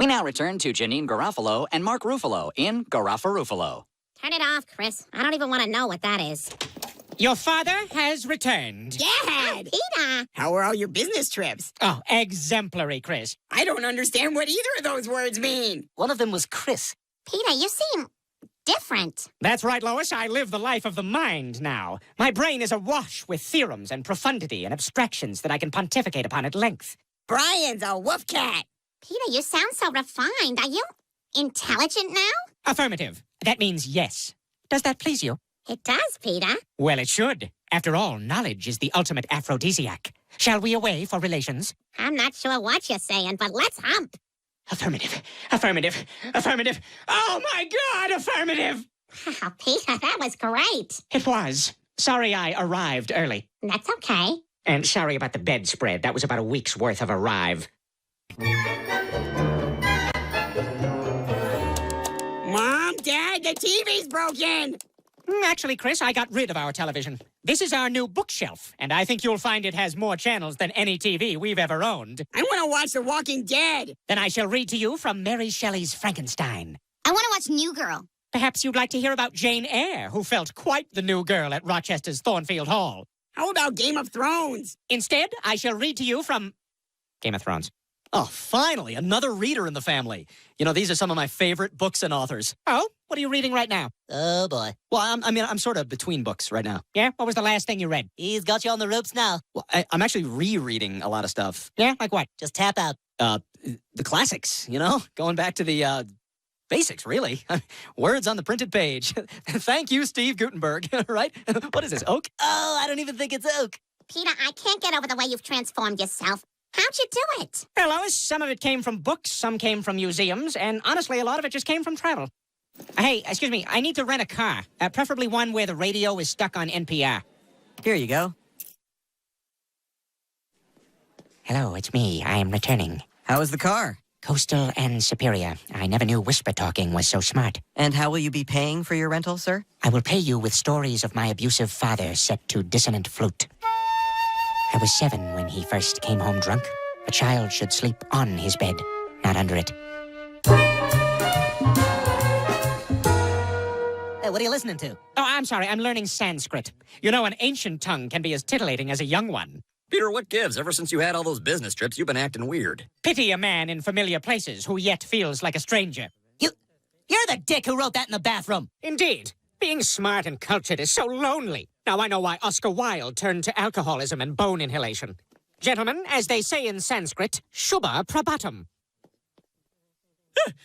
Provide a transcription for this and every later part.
We now return to Janine Garofalo and Mark Ruffalo in Garofalo. Turn it off, Chris. I don't even want to know what that is. Your father has returned. Dad! Peter! How are all your business trips? Oh, exemplary, Chris. I don't understand what either of those words mean. One of them was Chris. Peter, you seem different. That's right, Lois. I live the life of the mind now. My brain is awash with theorems and profundity and abstractions that I can pontificate upon at length. Brian's a wolf cat. Peter, you sound so refined. Are you intelligent now? Affirmative. That means yes. Does that please you? It does, Peter. Well, it should. After all, knowledge is the ultimate aphrodisiac. Shall we away for relations? I'm not sure what you're saying, but let's hump. Affirmative. Affirmative. Affirmative. Oh, my God, affirmative! Wow, Peter, that was great. It was. Sorry I arrived early. That's okay. And sorry about the bedspread. That was about a week's worth of arrive. Mom, Dad, the TV's broken. Actually, Chris, I got rid of our television. This is our new bookshelf, and I think you'll find it has more channels than any TV we've ever owned. I want to watch The Walking Dead. Then I shall read to you from Mary Shelley's Frankenstein. I want to watch New Girl. Perhaps you'd like to hear about Jane Eyre, who felt quite the new girl at Rochester's Thornfield Hall. How about Game of Thrones? Instead, I shall read to you from Game of Thrones. Oh, finally, another reader in the family. You know, these are some of my favorite books and authors. Oh, what are you reading right now? Oh, boy. Well, I'm sort of between books right now. Yeah? What was the last thing you read? He's got you on the ropes now. Well, I'm actually rereading a lot of stuff. Yeah? Like what? Just tap out. The classics, you know? Going back to the, basics, really. Words on the printed page. Thank you, Steve Gutenberg, right? What is this, oak? Oh, I don't even think it's oak. Peter, I can't get over the way you've transformed yourself. How'd you do it? Well, Lois, some of it came from books, some came from museums, and honestly, a lot of it just came from travel. Hey, excuse me, I need to rent a car, preferably one where the radio is stuck on NPR. Here you go. Hello, it's me. I am returning. How is the car? Coastal and superior. I never knew whisper talking was so smart. And how will you be paying for your rental, sir? I will pay you with stories of my abusive father set to dissonant flute. I was 7 when he first came home drunk. A child should sleep on his bed, not under it. Hey, what are you listening to? Oh, I'm sorry. I'm learning Sanskrit. You know, an ancient tongue can be as titillating as a young one. Peter, what gives? Ever since you had all those business trips, you've been acting weird. Pity a man in familiar places who yet feels like a stranger. You're the dick who wrote that in the bathroom. Indeed. Being smart and cultured is so lonely. Now I know why Oscar Wilde turned to alcoholism and bone inhalation. Gentlemen, as they say in Sanskrit, Shubha Prabhatam.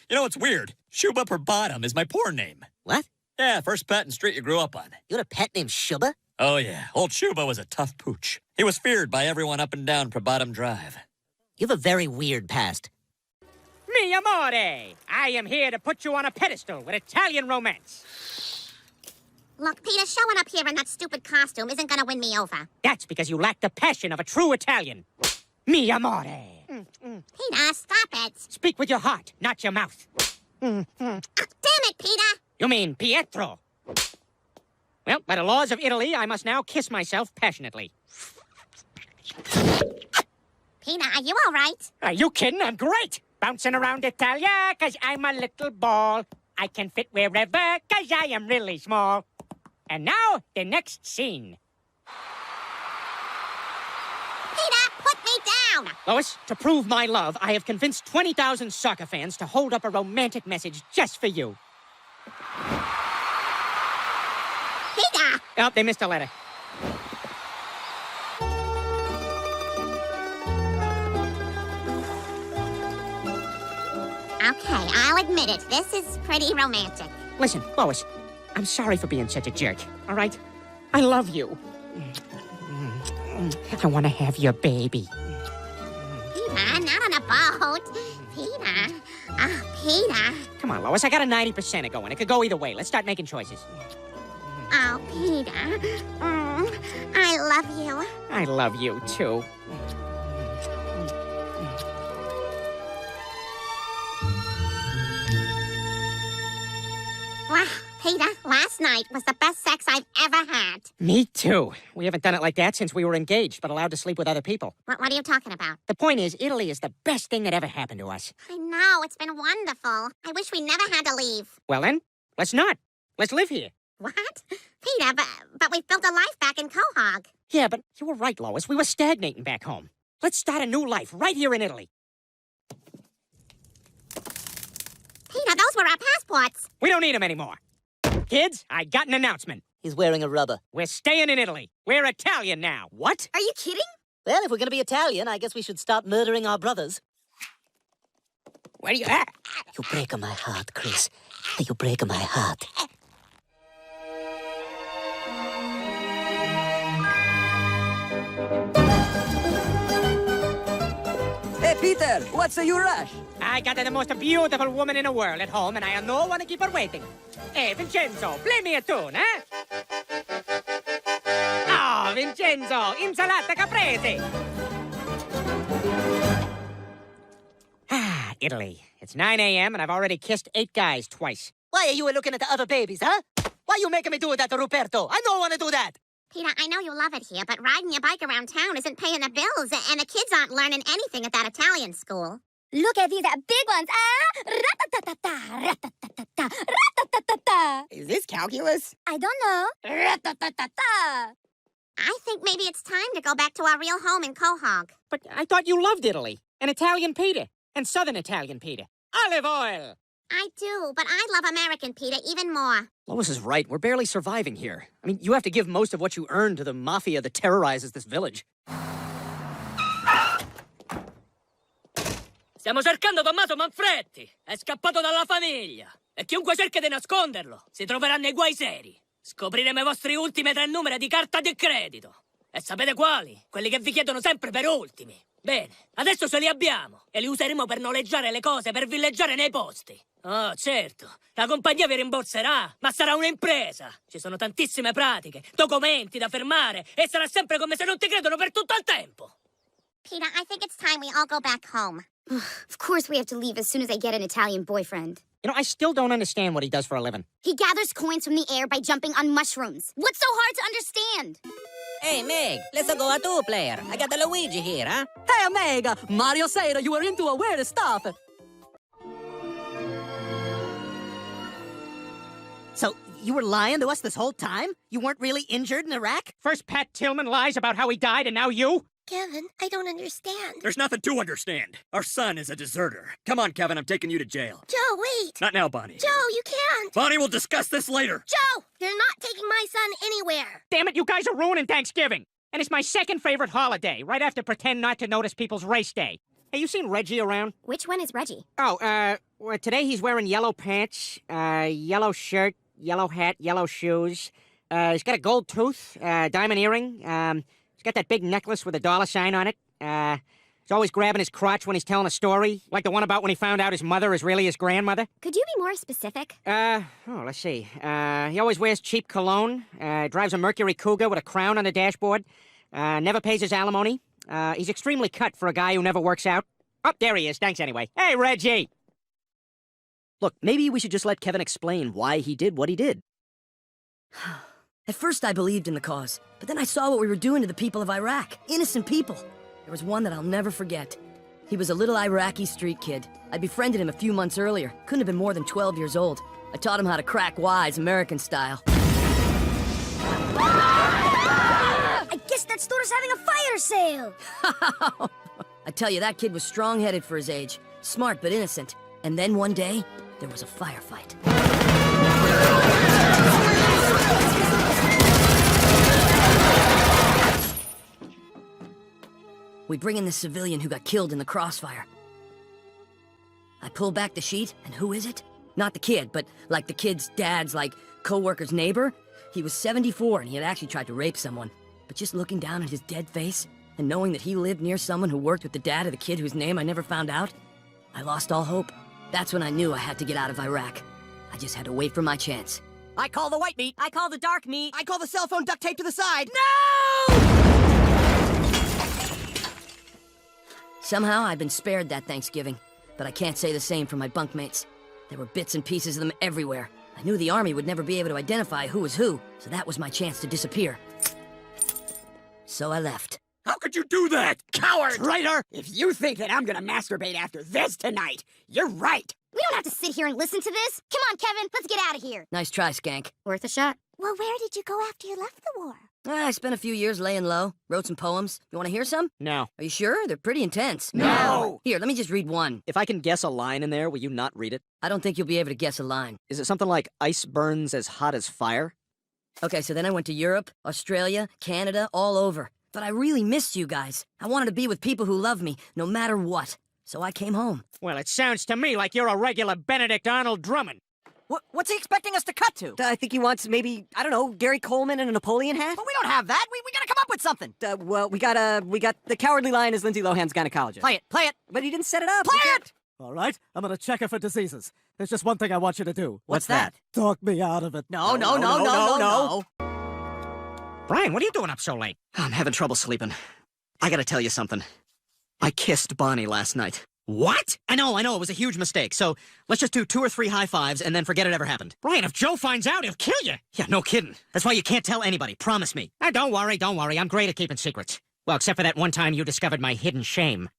You know what's weird? Shuba Prabhatam is my porn name. What? Yeah, first pet and street you grew up on. You got a pet named Shuba? Oh, yeah. Old Shuba was a tough pooch. He was feared by everyone up and down Prabhatam Drive. You have a very weird past. Mi amore, I am here to put you on a pedestal with Italian romance. Look, Peter, showing up here in that stupid costume isn't gonna win me over. That's because you lack the passion of a true Italian. Mi amore. Peter, stop it. Speak with your heart, not your mouth. Damn it, Peter. You mean Pietro. Well, by the laws of Italy, I must now kiss myself passionately. Peter, are you all right? Are you kidding? I'm great. Bouncing around Italia, 'cause I'm a little ball. I can fit wherever, 'cause I am really small. And now, the next scene. Peter, put me down. Lois, to prove my love, I have convinced 20,000 soccer fans to hold up a romantic message just for you. Peter. Oh, they missed a letter. Okay, I'll admit it. This is pretty romantic. Listen, Lois, I'm sorry for being such a jerk, all right? I love you. I want to have your baby. Peter, not on a boat. Peter. Peter. Come on, Lois, I got a 90% of going. It could go either way. Let's start making choices. Oh, Peter. I love you. I love you, too. Wow, Peter, last night was the best sex I've ever had. Me too. We haven't done it like that since we were engaged, but allowed to sleep with other people. What are you talking about? The point is, Italy is the best thing that ever happened to us. I know, it's been wonderful. I wish we never had to leave. Well then, let's not. Let's live here. What? Peter, but we've built a life back in Quahog. Yeah, but you were right, Lois. We were stagnating back home. Let's start a new life right here in Italy. Peter, those were our passports. We don't need them anymore. Kids, I got an announcement. He's wearing a rubber. We're staying in Italy. We're Italian now. What? Are you kidding? Well, if we're gonna be Italian, I guess we should stop murdering our brothers. Where are you at? You break my heart, Chris. You break my heart. Hey, Peter, what's your rush? I got the most beautiful woman in the world at home, and I don't want to keep her waiting. Hey, Vincenzo, play me a tune, eh? Oh, Vincenzo, insalata caprese. Ah, Italy. It's 9 a.m., and I've already kissed 8 guys twice. Why are you looking at the other babies, huh? Why are you making me do that to Ruperto? I don't want to do that. Peter, I know you love it here, but riding your bike around town isn't paying the bills, and the kids aren't learning anything at that Italian school. Look at these big ones. Ah! Ra-ta-ta-ta-ta, ra-ta-ta-ta-ta, ra-ta-ta-ta-ta. Is this calculus? I don't know. Ra-ta-ta-ta-ta. I think maybe it's time to go back to our real home in Quahog. But I thought you loved Italy, and Italian Peter, and Southern Italian Peter. Olive oil! I do, but I love American Peter even more. Lois is right. We're barely surviving here. I mean, you have to give most of what you earn to the mafia that terrorizes this village. Stiamo cercando Tommaso Manfretti. È scappato dalla famiglia. E chiunque cerchi di nasconderlo si troverà nei guai seri. Scopriremo i vostri ultimi 3 numeri di carta di credito. E sapete quali? Quelli che vi chiedono sempre per ultimi. Bene, adesso ce li abbiamo e li useremo per noleggiare le cose per villeggiare nei posti. Oh, certo, la compagnia vi rimborserà, ma sarà un'impresa. Ci sono tantissime pratiche, documenti da firmare e sarà sempre come se non ti credono per tutto il tempo. Peter, I think it's time we all go back home. Of course we have to leave as soon as I get an Italian boyfriend. You know, I still don't understand what he does for a living. He gathers coins from the air by jumping on mushrooms. What's so hard to understand? Hey, Meg, let's go a two-player. I got the Luigi here, huh? Hey, Meg, Mario said you were into a weird stuff. So, you were lying to us this whole time? You weren't really injured in Iraq? First Pat Tillman lies about how he died, and now you? Kevin, I don't understand. There's nothing to understand. Our son is a deserter. Come on, Kevin, I'm taking you to jail. Joe, wait. Not now, Bonnie. Joe, you can't. Bonnie, we'll discuss this later. Joe, you're not taking my son anywhere. Damn it, you guys are ruining Thanksgiving. And it's my second favorite holiday, right after Pretend Not to Notice People's Race Day. Hey, you seen Reggie around? Which one is Reggie? Oh, well, today he's wearing yellow pants, yellow shirt, yellow hat, yellow shoes. He's got a gold tooth, diamond earring. He's got that big necklace with a dollar sign on it. He's always grabbing his crotch when he's telling a story, like the one about when he found out his mother is really his grandmother. Could you be more specific? Let's see. He always wears cheap cologne, drives a Mercury Cougar with a crown on the dashboard, never pays his alimony. He's extremely cut for a guy who never works out. Oh, there he is. Thanks anyway. Hey, Reggie! Look, maybe we should just let Kevin explain why he did what he did. At first I believed in the cause, but then I saw what we were doing to the people of Iraq. Innocent people. There was one that I'll never forget. He was a little Iraqi street kid. I befriended him a few months earlier. Couldn't have been more than 12 years old. I taught him how to crack wise, American style. I guess that store's having a fire sale. I tell you, that kid was strong-headed for his age. Smart but innocent. And then one day, there was a firefight. We bring in the civilian who got killed in the crossfire. I pull back the sheet, and who is it? Not the kid, but like the kid's dad's, like, co-worker's neighbor. He was 74, and he had actually tried to rape someone. But just looking down at his dead face, and knowing that he lived near someone who worked with the dad of the kid whose name I never found out, I lost all hope. That's when I knew I had to get out of Iraq. I just had to wait for my chance. I call the white meat. I call the dark meat. I call the cell phone duct tape to the side. Somehow, I've been spared that Thanksgiving, but I can't say the same for my bunkmates. There were bits and pieces of them everywhere, I knew the army would never be able to identify who was who, so that was my chance to disappear. So I left. How could you do that? Coward! Traitor! If you think that I'm gonna masturbate after this tonight, you're right. We don't have to sit here and listen to this. Come on, Kevin, let's get out of here. Nice try, Skank. Worth a shot. Well, where did you go after you left the war? I spent a few years laying low, wrote some poems. You want to hear some? No. Are you sure? They're pretty intense. No! Here, let me just read one. If I can guess a line in there, will you not read it? I don't think you'll be able to guess a line. Is it something like ice burns as hot as fire? Okay, so then I went to Europe, Australia, Canada, all over. But I really missed you guys. I wanted to be with people who love me, no matter what. So I came home. Well, it sounds to me like you're a regular Benedict Arnold Drummond. What's he expecting us to cut to? I think he wants maybe, I don't know, Gary Coleman in a Napoleon hat? But we don't have that. We gotta come up with something. Well, we got the Cowardly Lion as Lindsay Lohan's gynecologist. Play it. But he didn't set it up. Play it! All right, I'm gonna check her for diseases. There's just one thing I want you to do. What's that? Talk me out of it. No. Brian, what are you doing up so late? I'm having trouble sleeping. I gotta tell you something. I kissed Bonnie last night. What? I know, it was a huge mistake, so let's just do 2 or 3 high fives and then forget it ever happened. Brian, if Joe finds out, he'll kill you. Yeah, no kidding. That's why you can't tell anybody, promise me. Don't worry. I'm great at keeping secrets. Well, except for that one time you discovered my hidden shame.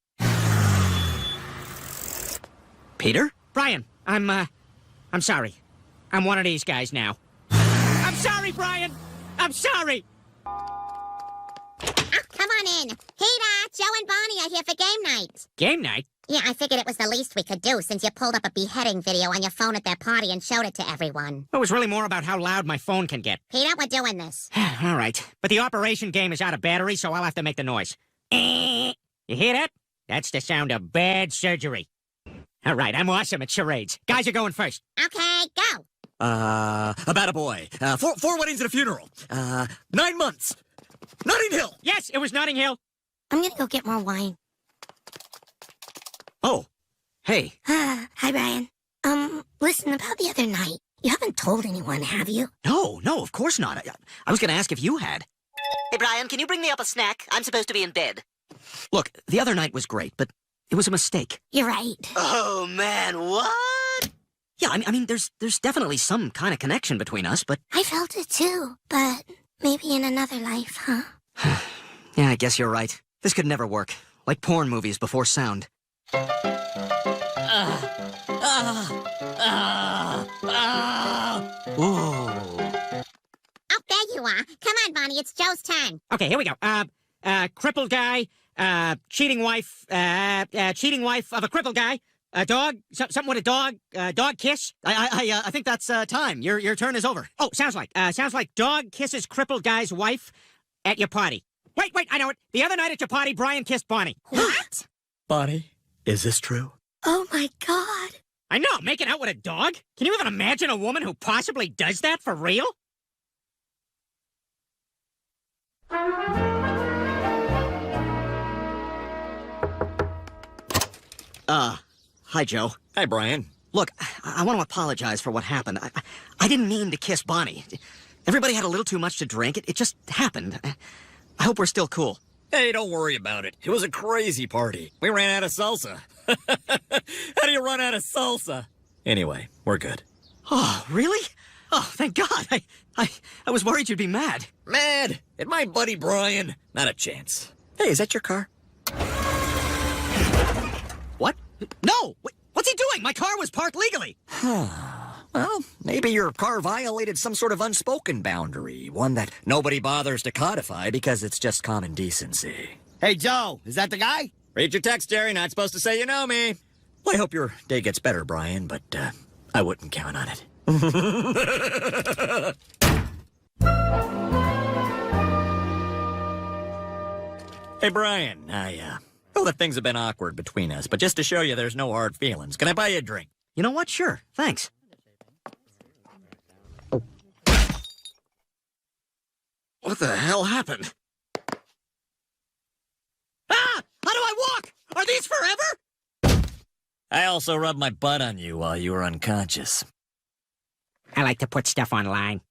Peter? Brian, I'm sorry. I'm one of these guys now. I'm sorry, Brian! I'm sorry! Come on in. Peter, Joe and Bonnie are here for game night. Game night? Yeah, I figured it was the least we could do since you pulled up a beheading video on your phone at their party and showed it to everyone. It was really more about how loud my phone can get. Peter, we're doing this. All right. But the operation game is out of battery, so I'll have to make the noise. You hear that? That's the sound of bad surgery. All right, I'm awesome at charades. Guys are going first. Okay, go. About a boy. Four weddings and a funeral. 9 months. Notting Hill. Yes, it was Notting Hill. I'm gonna go get more wine. Oh, hey. Hi, Brian. Listen, about the other night, you haven't told anyone, have you? No, of course not. I was gonna ask if you had. Hey, Brian, can you bring me up a snack? I'm supposed to be in bed. Look, the other night was great, but it was a mistake. You're right. Oh, man, what? Yeah, I mean, there's definitely some kind of connection between us, but... I felt it too, but maybe in another life, huh? Yeah, I guess you're right. This could never work. Like porn movies before sound. Oh, there you are. Come on, Bonnie, it's Joe's turn. Okay, here we go. Crippled guy, cheating wife of a crippled guy, a dog, something with a dog, dog kiss. I think that's time. Your turn is over. Oh, sounds like dog kisses crippled guy's wife at your party. Wait, I know it. The other night at your party, Brian kissed Bonnie. What? Bonnie, is this true? Oh, my God. I know, making out with a dog? Can you even imagine a woman who possibly does that for real? Hi, Joe. Hi, Brian. Look, I want to apologize for what happened. I didn't mean to kiss Bonnie. Everybody had a little too much to drink. It just happened. I hope we're still cool. Hey, don't worry about it. It was a crazy party. We ran out of salsa. How do you run out of salsa? Anyway, we're good. Oh, really? Oh, thank God. I was worried you'd be mad. Mad? At my buddy Brian? Not a chance. Hey, is that your car? What? No! What's he doing? My car was parked legally. Well, maybe your car violated some sort of unspoken boundary, one that nobody bothers to codify because it's just common decency. Hey, Joe, is that the guy? Read your text, Jerry. Not supposed to say you know me. Well, I hope your day gets better, Brian, but I wouldn't count on it. Hey, Brian, I know that things have been awkward between us, but just to show you there's no hard feelings, can I buy you a drink? You know what? Sure. Thanks. What the hell happened? Ah! How do I walk? Are these forever? I also rubbed my butt on you while you were unconscious. I like to put stuff online.